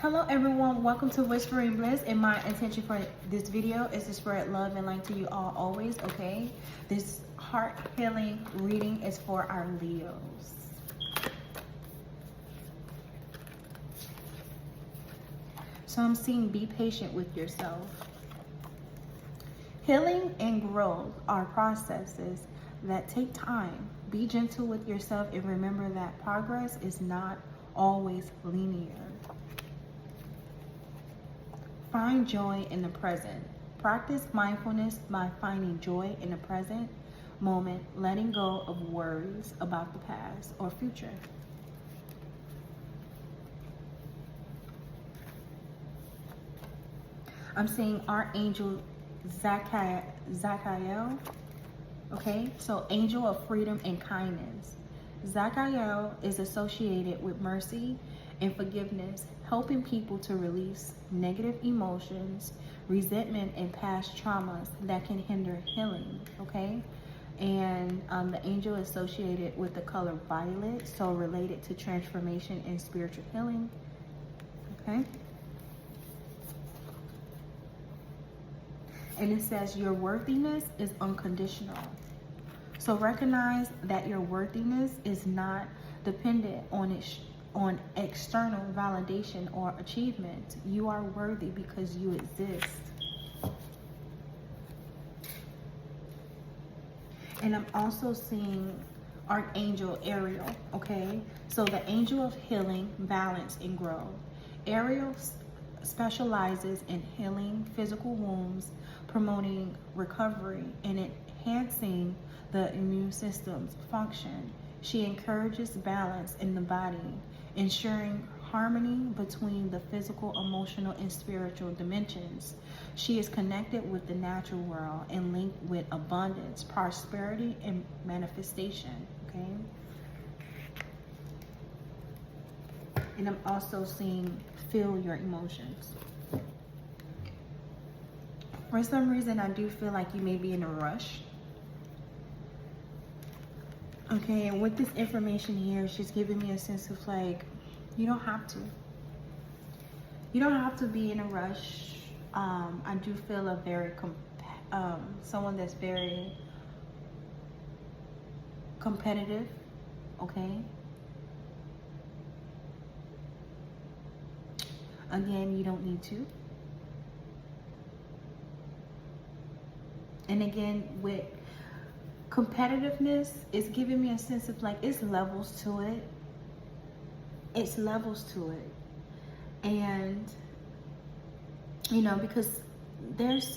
Hello everyone, welcome to Whispering Bliss, and my intention for this video is to spread love and light to you all always, okay? This heart healing reading is for our Leos. So I'm seeing be patient with yourself. Healing and growth are processes that take time. Be gentle with yourself and remember that progress is not always linear. Find joy in the present. Practice mindfulness by finding joy in the present moment, letting go of worries about the past or future. I'm seeing Archangel Zadkiel. Okay, so angel of freedom and kindness. Zadkiel is associated with mercy and forgiveness, helping people to release negative emotions, resentment, and past traumas that can hinder healing, okay? And the angel is associated with the color violet, so related to transformation and spiritual healing, okay? And it says your worthiness is unconditional. So recognize that your worthiness is not dependent on external validation or achievement. You are worthy because you exist. And I'm also seeing Archangel Ariel, okay? So the angel of healing, balance, and growth. Ariel specializes in healing physical wounds, promoting recovery, and enhancing the immune system's function. She encourages balance in the body, ensuring harmony between the physical, emotional, and spiritual dimensions. She is connected with the natural world and linked with abundance, prosperity, and manifestation, okay? And I'm also seeing feel your emotions. For some reason, I do feel like you may be in a rush. Okay, and with this information here, she's giving me a sense of like, you don't have to. You don't have to be in a rush. I do feel a very, someone that's very competitive, okay? Again, you don't need to. And again, with competitiveness, it's giving me a sense of like, it's levels to it. It's levels to it. And, you know, because there's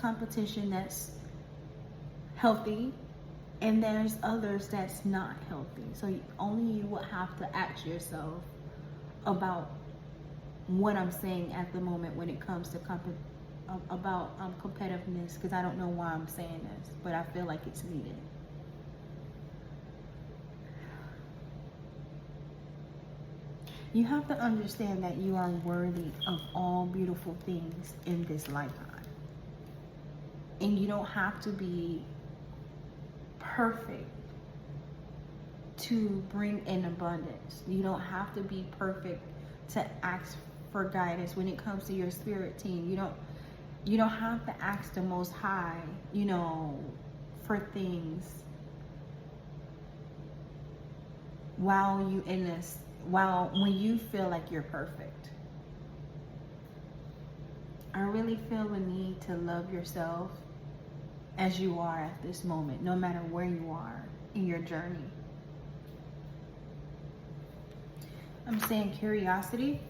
competition that's healthy and there's others that's not healthy. So only you would have to ask yourself about what I'm saying at the moment when it comes to competitiveness, because I don't know why I'm saying this, but I feel like it's needed. You have to understand that you are worthy of all beautiful things in this lifetime. And you don't have to be perfect to bring in abundance. You don't have to be perfect to ask for guidance when it comes to your spirit team. You don't have to ask the Most High, you know, for things when you feel like you're perfect. I really feel the need to love yourself as you are at this moment, no matter where you are in your journey. I'm saying curiosity.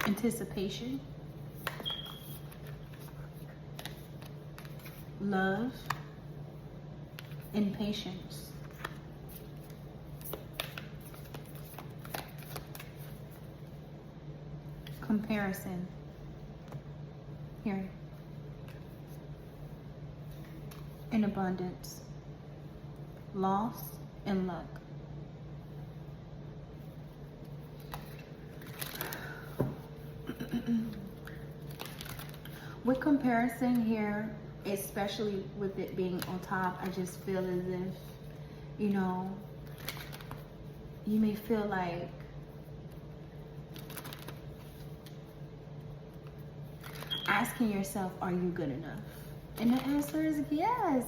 Anticipation, love, and patience. Comparison. Here. And abundance. Loss and luck. With comparison here, especially with it being on top, I just feel as if, you know, you may feel like asking yourself, are you good enough? And the answer is yes.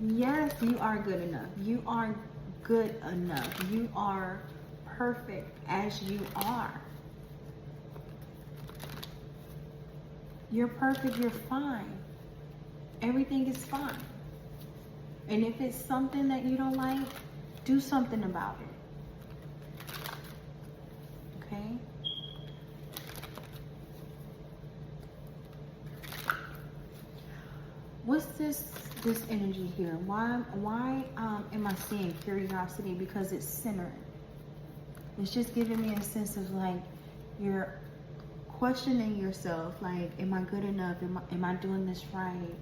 Yes, you are good enough. You are good enough. You are perfect as you are. You're perfect. You're fine. Everything is fine. And if it's something that you don't like, do something about it. Okay? What's this energy here? Why am I seeing curiosity? Because it's centered. It's just giving me a sense of like you're questioning yourself, like, am I good enough? Am I doing this right?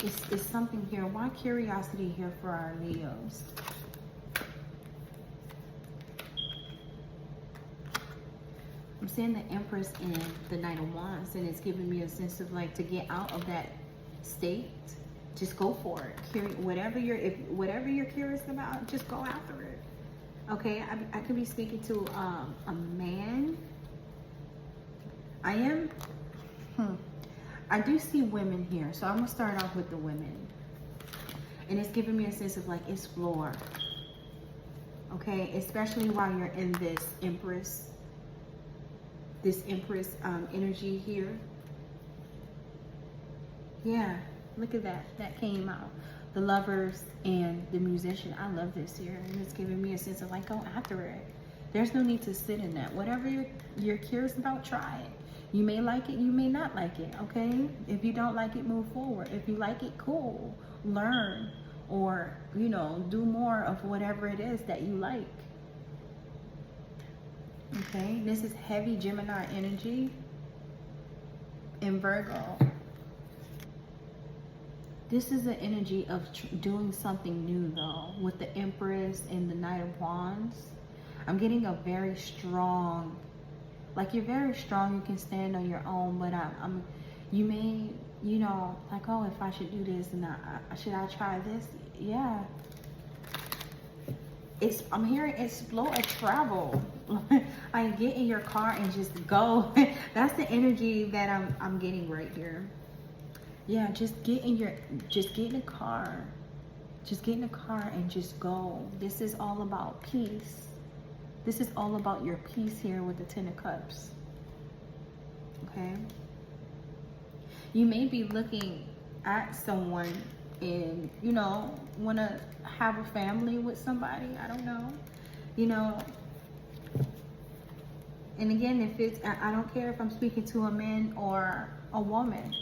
It's something here. Why curiosity here for our Leos? I'm seeing the Empress and the Knight of Wands, and it's giving me a sense of like to get out of that state, just go for it. Whatever you're curious about, just go after it. Okay, I could be speaking to a man. I do see women here, so I'm gonna start off with the women, and it's giving me a sense of like explore. Okay, especially while you're in this Empress energy here. Yeah, look at that. That came out. The Lovers and the Musician. I love this here. And it's giving me a sense of like, go after it. There's no need to sit in that. Whatever you're curious about, try it. You may like it, you may not like it, okay? If you don't like it, move forward. If you like it, cool. Learn or, you know, do more of whatever it is that you like. Okay, this is heavy Gemini energy in Virgo. This is an energy of doing something new though, with the Empress and the Knight of Wands. I'm getting a very strong, like you're very strong, you can stand on your own, but you may, you know, like, oh, if I should do this and should I try this? Yeah. I'm hearing explore and travel. Like get in your car and just go. That's the energy that I'm getting right here. Yeah, just get in the car. Just get in the car and just go. This is all about peace. This is all about your peace here with the Ten of Cups. Okay? You may be looking at someone and, you know, want to have a family with somebody. I don't know. You know, and again, if it's, I don't care if I'm speaking to a man or a woman.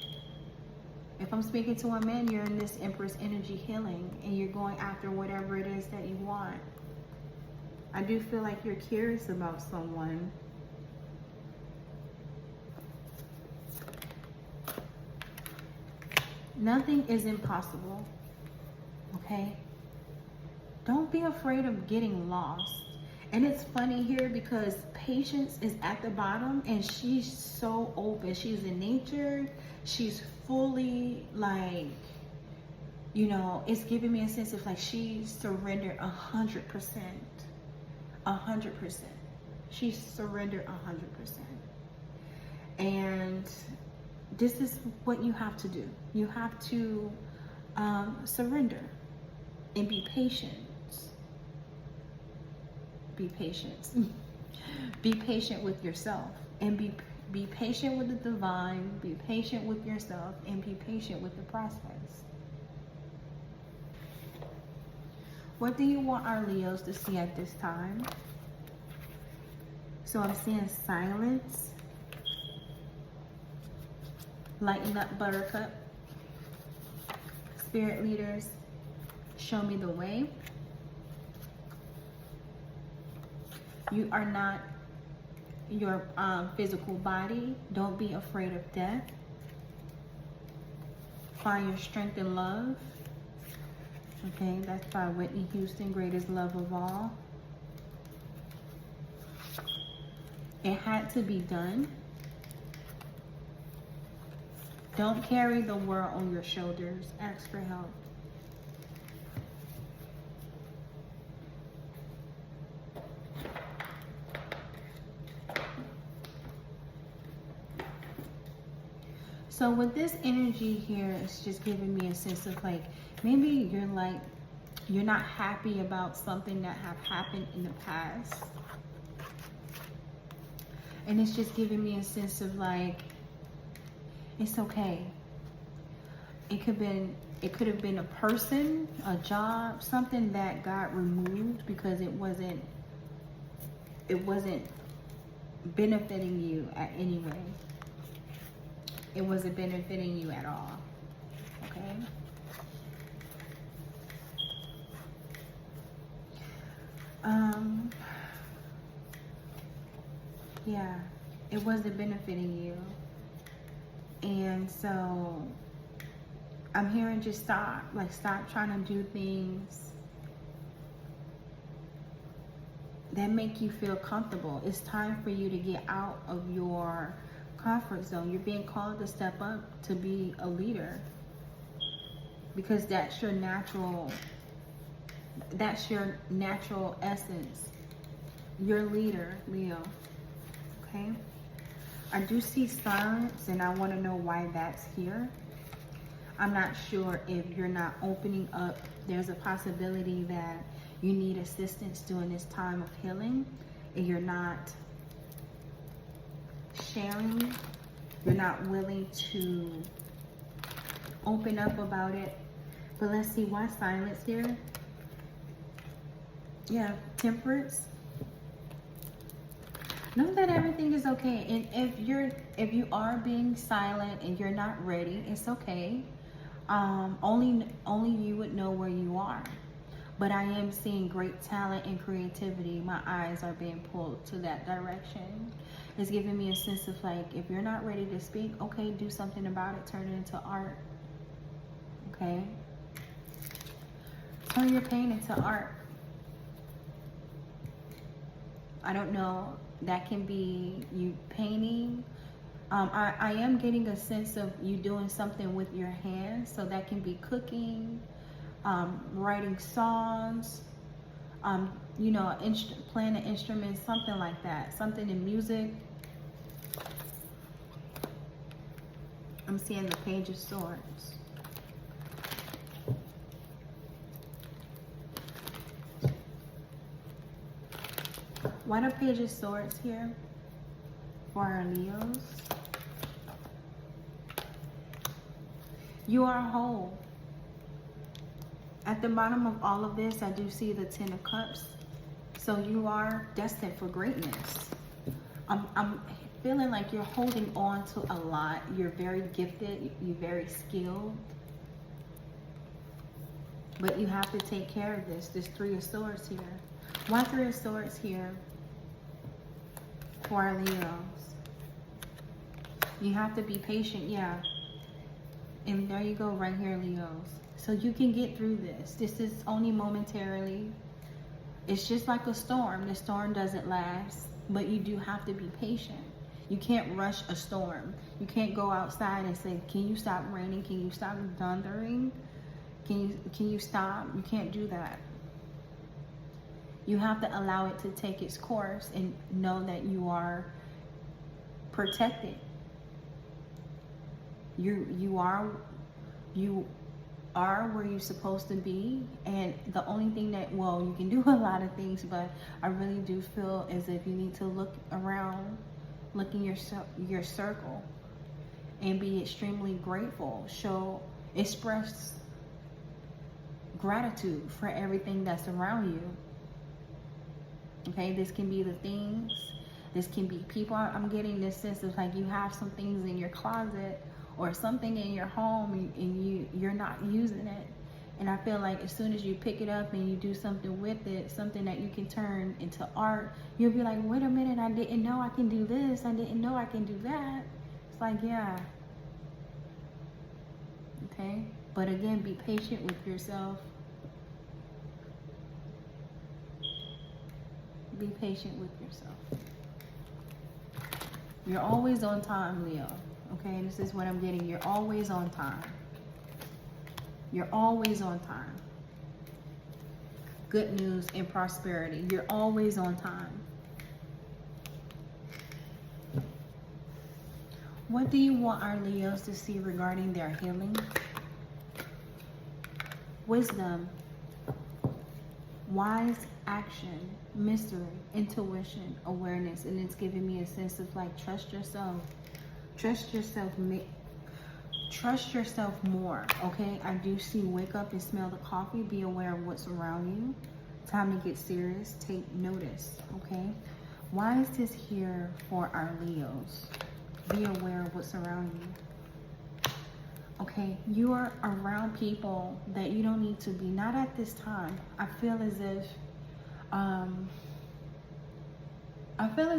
If I'm speaking to a man, you're in this Empress energy healing and you're going after whatever it is that you want. I do feel like you're curious about someone. Nothing is impossible, okay? Don't be afraid of getting lost. And it's funny here because Patience is at the bottom and she's so open. She's in nature. She's fully like, you know, it's giving me a sense of like she surrendered 100%. 100%. She surrendered 100%. And this is what you have to do. You have to surrender and be patient. Be patient. Be patient with yourself and be patient with the divine. Be patient with yourself and be patient with the process. What do you want our Leos to see at this time? So I'm seeing silence. Lighten up, Buttercup. Spirit leaders, show me the way. You are not your physical body. Don't be afraid of death. Find your strength in love. Okay, that's by Whitney Houston, Greatest Love of All. It had to be done. Don't carry the world on your shoulders. Ask for help. So with this energy here, it's just giving me a sense of like, maybe you're like, you're not happy about something that have happened in the past. And it's just giving me a sense of like, it's okay. It could have been a person, a job, something that got removed because it wasn't benefiting you at any way. It wasn't benefiting you at all. Okay? Yeah, it wasn't benefiting you. And so I'm hearing just stop trying to do things that make you feel comfortable. It's time for you to get out of your comfort zone. You're being called to step up to be a leader, because that's your natural essence. You're a leader, Leo. Okay? I do see silence, and I want to know why that's here. I'm not sure if you're not opening up. There's a possibility that you need assistance during this time of healing, and you're not sharing. You're not willing to open up about it. But let's see, why silence here? Yeah, Temperance. Know that everything is okay. And if you are being silent and you're not ready, it's okay. Only you would know where you are. But I am seeing great talent and creativity. My eyes are being pulled to that direction. It's giving me a sense of like, if you're not ready to speak, okay, do something about it. Turn it into art. Okay? Turn your pain into art. I don't know. That can be you painting. I am getting a sense of you doing something with your hands. So that can be cooking, writing songs, you know, playing an instrument, something like that. Something in music. I'm seeing the Page of Swords. Why the Page of Swords here for our Leos? You are whole. At the bottom of all of this, I do see the Ten of Cups. So you are destined for greatness. I'm feeling like you're holding on to a lot. You're very gifted. You're very skilled. But you have to take care of this. There's Three of Swords here. Why Three of Swords here for our Leos? You have to be patient, yeah. And there you go, right here, Leos. So you can get through this. This is only momentarily. It's just like a storm. The storm doesn't last, but you do have to be patient. You can't rush a storm. You can't go outside and say, can you stop raining? Can you stop thundering? Can you stop? You can't do that. You have to allow it to take its course and know that you are protected. You are where you're supposed to be, and the only thing that, well, you can do a lot of things, but I really do feel as if you need to look around, look in your circle, and be extremely grateful. Express gratitude for everything that's around you. Okay, this can be the things, this can be people. I'm getting this sense of like you have some things in your closet or something in your home and you're not using it. And I feel like as soon as you pick it up and you do something with it, something that you can turn into art, you'll be like, wait a minute, I didn't know I can do this. I didn't know I can do that. It's like, yeah. Okay? But again, be patient with yourself. Be patient with yourself. You're always on time, Leo. Okay, this is what I'm getting. You're always on time. You're always on time. Good news and prosperity. You're always on time. What do you want our Leos to see regarding their healing? Wisdom, wise action, mystery, intuition, awareness. And it's giving me a sense of like, trust yourself. Trust yourself. Trust yourself more, okay? I do see wake up and smell the coffee. Be aware of what's around you. Time to get serious. Take notice, okay? Why is this here for our Leos? Be aware of what's around you. Okay, you are around people that you don't need to be. Not at this time. I feel as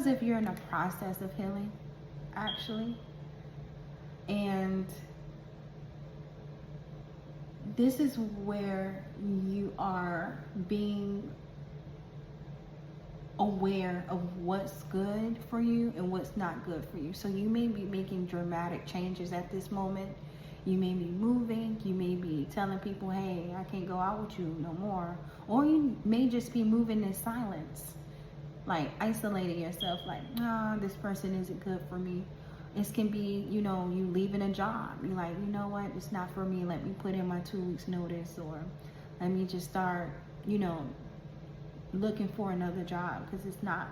if you're in a process of healing, actually. And this is where you are being aware of what's good for you and what's not good for you. So you may be making dramatic changes at this moment. You may be moving. You may be telling people, hey, I can't go out with you no more. Or you may just be moving in silence, like isolating yourself, like, nah, this person isn't good for me. It can be, you know, you leaving a job. You're like, you know what, it's not for me. Let me put in my 2 weeks notice, or let me just start, you know, looking for another job because it's not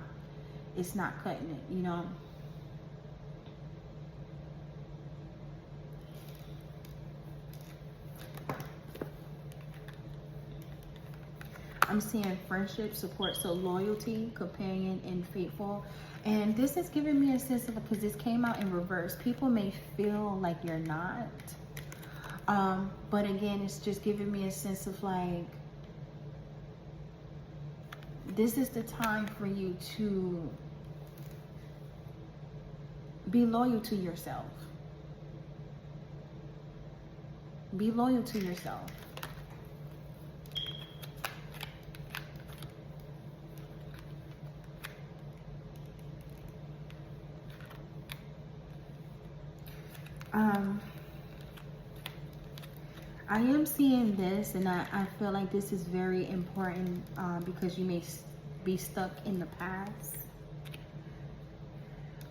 cutting it, you know. I'm seeing friendship, support, so loyalty, companion, and faithful. And this is giving me a sense of, because this came out in reverse. People may feel like you're not. But again, it's just giving me a sense of like, this is the time for you to be loyal to yourself. Be loyal to yourself. I am seeing this, and I feel like this is very important because you may be stuck in the past.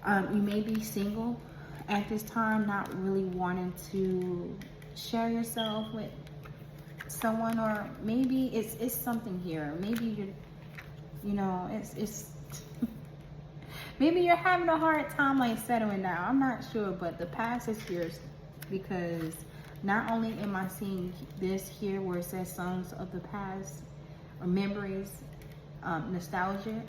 You may be single at this time, not really wanting to share yourself with someone, or maybe it's something here. Maybe you know, it's maybe you're having a hard time like settling down. I'm not sure, but the past is here because not only am I seeing this here where it says songs of the past or memories, nostalgia,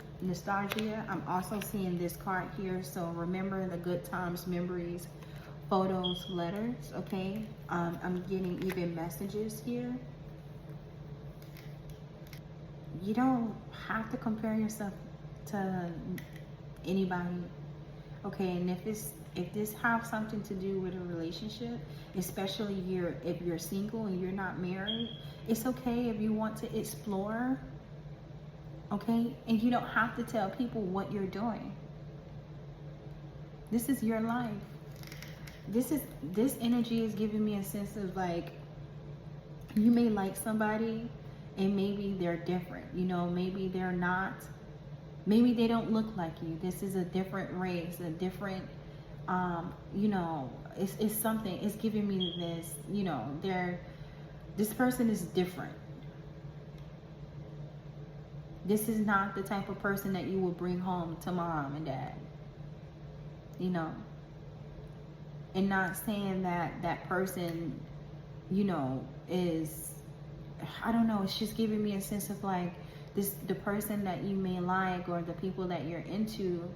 I'm also seeing this card here. So remember the good times, memories, photos, letters, okay? I'm getting even messages here. You don't have to compare yourself to anybody, okay? And if this has something to do with a relationship, especially if you're single and you're not married, it's okay if you want to explore, okay? And you don't have to tell people what you're doing. This is your life. This energy is giving me a sense of like, you may like somebody and maybe they're different, you know, maybe they're not, maybe they don't look like you. This is a different race, a different you know, it's something. It's giving me this, you know, this person is different. This is not the type of person that you will bring home to mom and dad, you know. And not saying that that person, you know, is, I don't know, it's just giving me a sense of like, the person that you may like, or the people that you're into,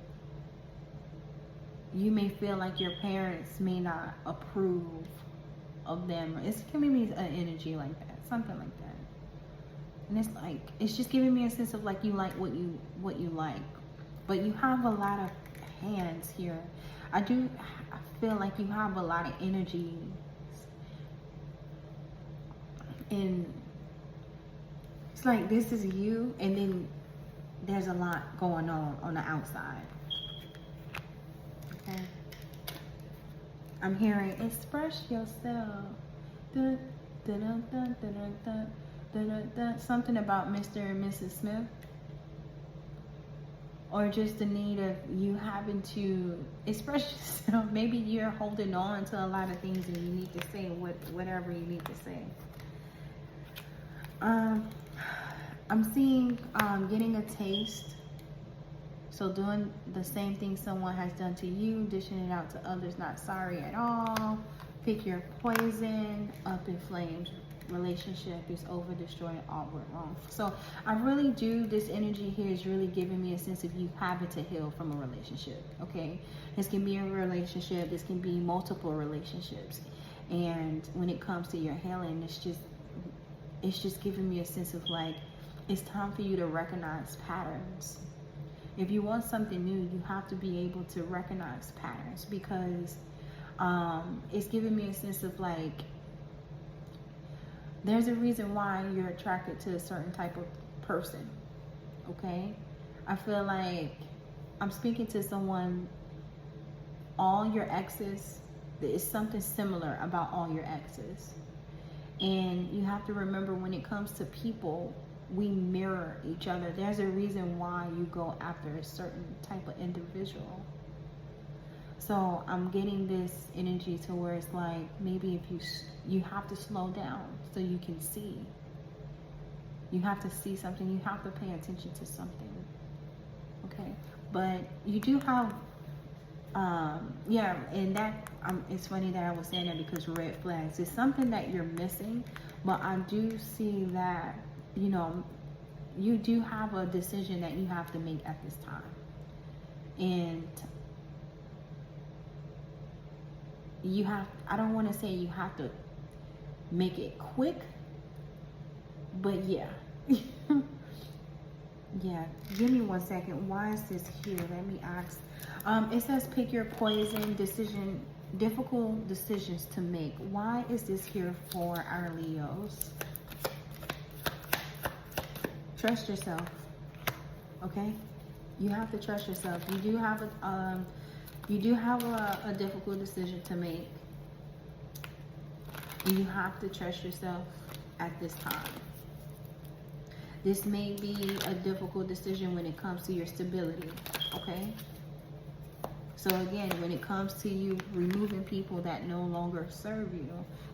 you may feel like your parents may not approve of them. It's giving me an energy like that, something like that. And it's like, it's just giving me a sense of like, you like what you like, but you have a lot of hands here. I feel like you have a lot of energy, and it's like this is you, and then there's a lot going on the outside. Okay. I'm hearing express yourself. Dun, dun, dun, dun, dun, dun, dun, dun, dun, dun. Something about Mr. and Mrs. Smith. Or just the need of you having to express yourself. Maybe you're holding on to a lot of things and you need to say whatever you need to say. I'm seeing getting a taste. So doing the same thing someone has done to you, dishing it out to others, not sorry at all. Pick your poison, up in flames. Relationship is over, destroying, all went wrong. So I really do, this energy here is really giving me a sense of you having to heal from a relationship, okay? This can be a relationship, this can be multiple relationships. And when it comes to your healing, it's just giving me a sense of like, it's time for you to recognize patterns. If you want something new, you have to be able to recognize patterns, because it's giving me a sense of like, there's a reason why you're attracted to a certain type of person, okay? I feel like I'm speaking to someone, all your exes, there is something similar about all your exes. And you have to remember, when it comes to people, we mirror each other. There's a reason why you go after a certain type of individual. So I'm getting this energy to where it's like, maybe if you have to slow down so you can see. You have to see something. You have to pay attention to something. Okay, but you do have, yeah, and that it's funny that I was saying that, because red flags is something that you're missing. But I do see that, you know, you do have a decision that you have to make at this time, and you have, I don't want to say you have to make it quick, but yeah. Yeah, give me 1 second. Why is this here? Let me ask. It says pick your poison, decision, difficult decisions to make. Why is this here for our Leos? Trust yourself, okay? You have to trust yourself. You do have a difficult decision to make. You have to trust yourself at this time. This may be a difficult decision when it comes to your stability, okay? So again, when it comes to you removing people that no longer serve you,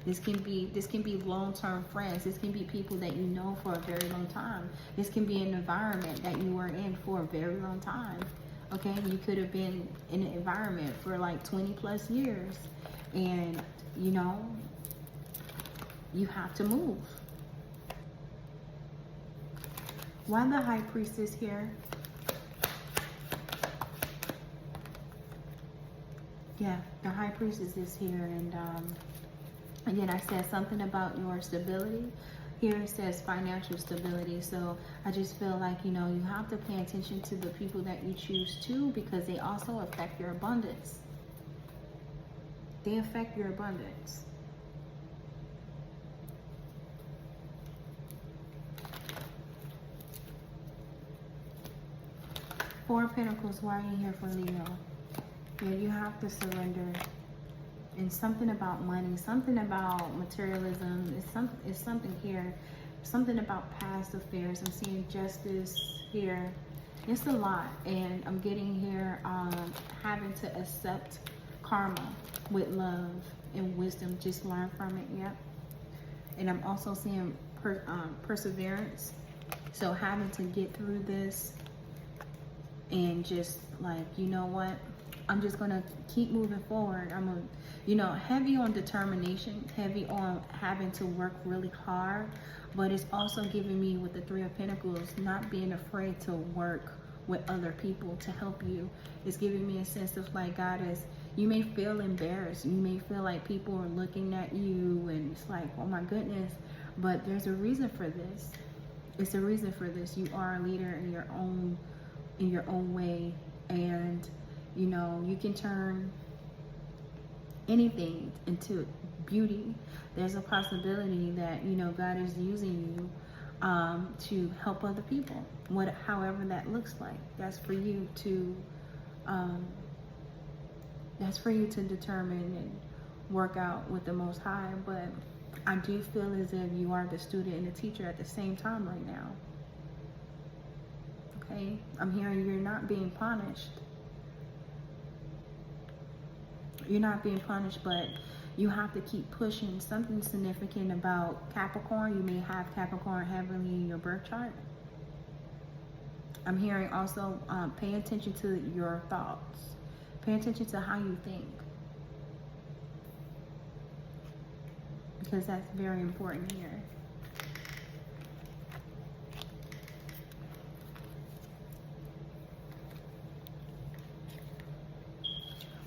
this can be long-term friends. This can be people that you know for a very long time. This can be an environment that you were in for a very long time. Okay, you could have been in an environment for like 20 plus years, and you know, you have to move. Why the High Priestess here? Yeah, the High Priestess is here, and again, I said something about your stability. Here it says financial stability. So I just feel like, you know, you have to pay attention to the people that you choose to, because they also affect your abundance. They affect your abundance. Four of Pentacles, why are you here for Leo? Yeah, you have to surrender. And something about money, something about materialism, it's something here, something about past affairs. I'm seeing justice here. It's a lot, and I'm getting here having to accept karma with love and wisdom. Just learn from it. Yep. And I'm also seeing perseverance. So having to get through this, and just like, you know what, I'm just gonna keep moving forward. I'm gonna, you know, heavy on determination, heavy on having to work really hard, but it's also giving me, with the Three of Pentacles, not being afraid to work with other people to help you. It's giving me a sense of like, God is, you may feel embarrassed, you may feel like people are looking at you, and it's like, oh my goodness, but there's a reason for this. It's a reason for this. You are a leader in your own way, and you know, you can turn anything into beauty. There's a possibility that, you know, God is using you to help other people, however that looks like. That's for you to determine and work out with the Most High, but I do feel as if you are the student and the teacher at the same time right now. Okay, I'm hearing you're not being punished. You're not being punished, but you have to keep pushing. Something significant about Capricorn. You may have Capricorn heavily in your birth chart. I'm hearing also pay attention to your thoughts. Pay attention to how you think, because that's very important here.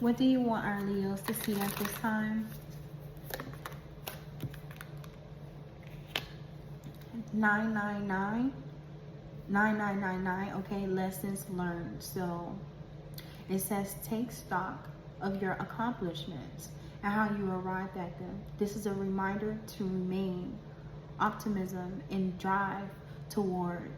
What do you want our Leos to see at this time? 999. 9999. Okay, lessons learned. So it says take stock of your accomplishments and how you arrived at them. This is a reminder to remain optimism and drive toward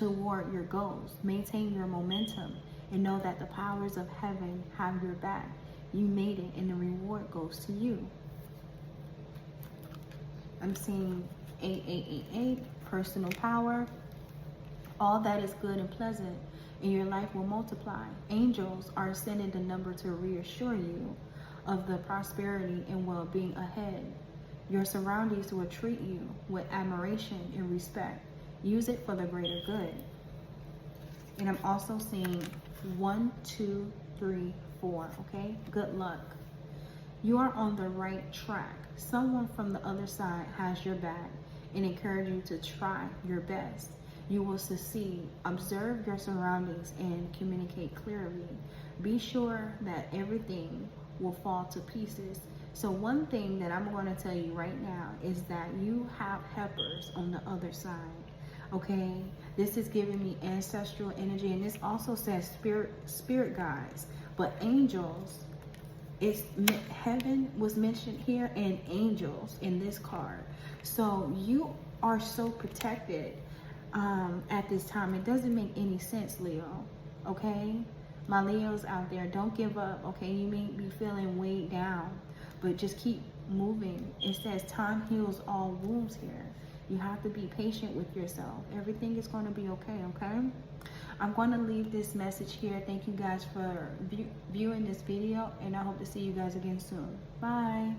your goals. Maintain your momentum and know that the powers of heaven have your back. You made it and the reward goes to you. I'm seeing 8888, personal power. All that is good and pleasant in your life will multiply. Angels are sending the number to reassure you of the prosperity and well-being ahead. Your surroundings will treat you with admiration and respect. Use it for the greater good. And I'm also seeing 1, 2, 3, 4, okay? Good luck. You are on the right track. Someone from the other side has your back and encourage you to try your best. You will succeed. Observe your surroundings and communicate clearly. Be sure that everything will fall to pieces. So one thing that I'm going to tell you right now is that you have helpers on the other side. Okay, this is giving me ancestral energy, and this also says spirit guides, but angels. It's heaven was mentioned here, and angels in this card. So you are so protected at this time. It doesn't make any sense, Leo. Okay, my Leos out there, don't give up. Okay, you may be feeling weighed down, but just keep moving. It says time heals all wounds here. You have to be patient with yourself. Everything is going to be okay, okay? I'm going to leave this message here. Thank you guys for viewing this video, and I hope to see you guys again soon. Bye.